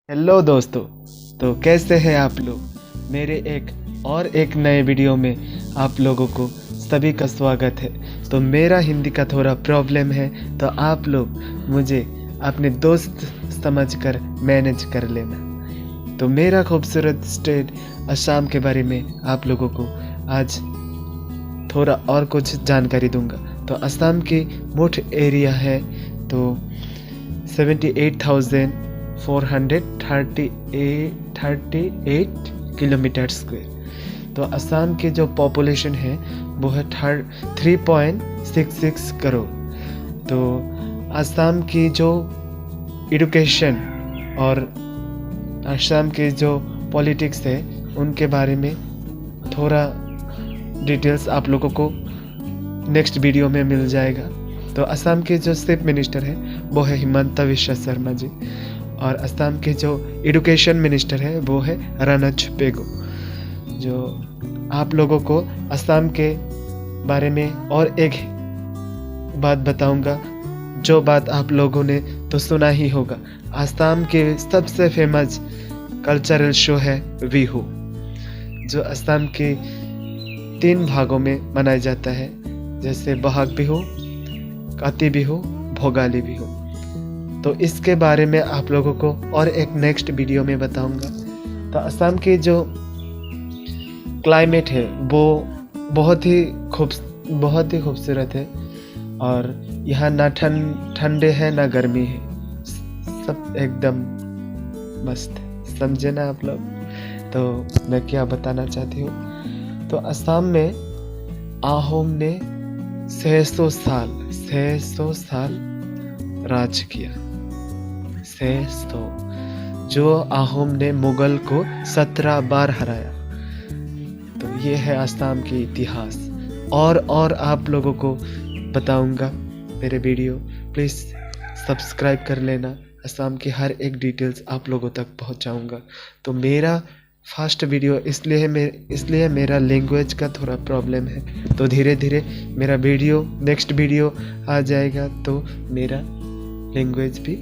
Hello दोस्तों। तो कैसे हैं आप लोग। मेरे एक नए वीडियो में आप लोगों को सभी का स्वागत है। तो मेरा हिंदी का थोड़ा प्रॉब्लम है, तो आप लोग मुझे अपने दोस्त समझकर मैनेज कर लेना। तो मेरा खूबसूरत स्टेट असम के बारे में आप लोगों को आज थोड़ा और कुछ जानकारी दूंगा। तो असम की मुठ एरिया है तो 78,438 किलोमीटर स्क्वायर। तो असम की जो पॉपुलेशन है वो है 3.66 करोड़। तो असम की जो एजुकेशन और असम के जो पॉलिटिक्स है उनके बारे में थोड़ा डिटेल्स आप लोगों को नेक्स्ट वीडियो में मिल जाएगा। तो असम के जो चीफ मिनिस्टर है वो है हिमंता विश्व शर्मा जी, और असम के जो एजुकेशन मिनिस्टर है वो है राणा चुपेगो। जो आप लोगों को असम के बारे में और एक बात बताऊंगा, जो बात आप लोगों ने तो सुना ही होगा। असम के सबसे फेमस कल्चरल शो है बिहू, जो असम के 3 भागों में मनाया जाता है, जैसे बहाग बिहू, काती बिहू, भोगाली बिहू। तो इसके बारे में आप लोगों को और एक नेक्स्ट वीडियो में बताऊंगा। तो असम की जो क्लाइमेट है वो बहुत ही खूबसूरत है, और यहाँ ना ठंडे है ना गर्मी है, सब एकदम मस्त। समझे ना आप लोग। तो मैं क्या बताना चाहती हूँ, तो असम में आहोम ने 600 साल राज किया। 600। जो आहोम ने मुगल को 17 बार हराया। तो ये है असम की इतिहास। और आप लोगों को बताऊंगा मेरे वीडियो। प्लीज़ सब्सक्राइब कर लेना। असम की हर एक डिटेल्स आप लोगों तक पहुंचाऊंगा। तो मेरा फर्स्ट वीडियो इसलिए मेरा लैंग्वेज का थोड़ा प्रॉब्लम है। तो धीरे धीरे मेरा नेक्स्ट वीडियो आ जाएगा तो मेरा लैंग्वेज भी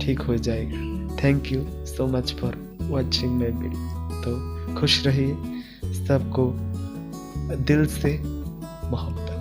ठीक हो जाएगा। Thank you so much for watching my video. तो खुश रहिए, सबको दिल से मोहब्बत।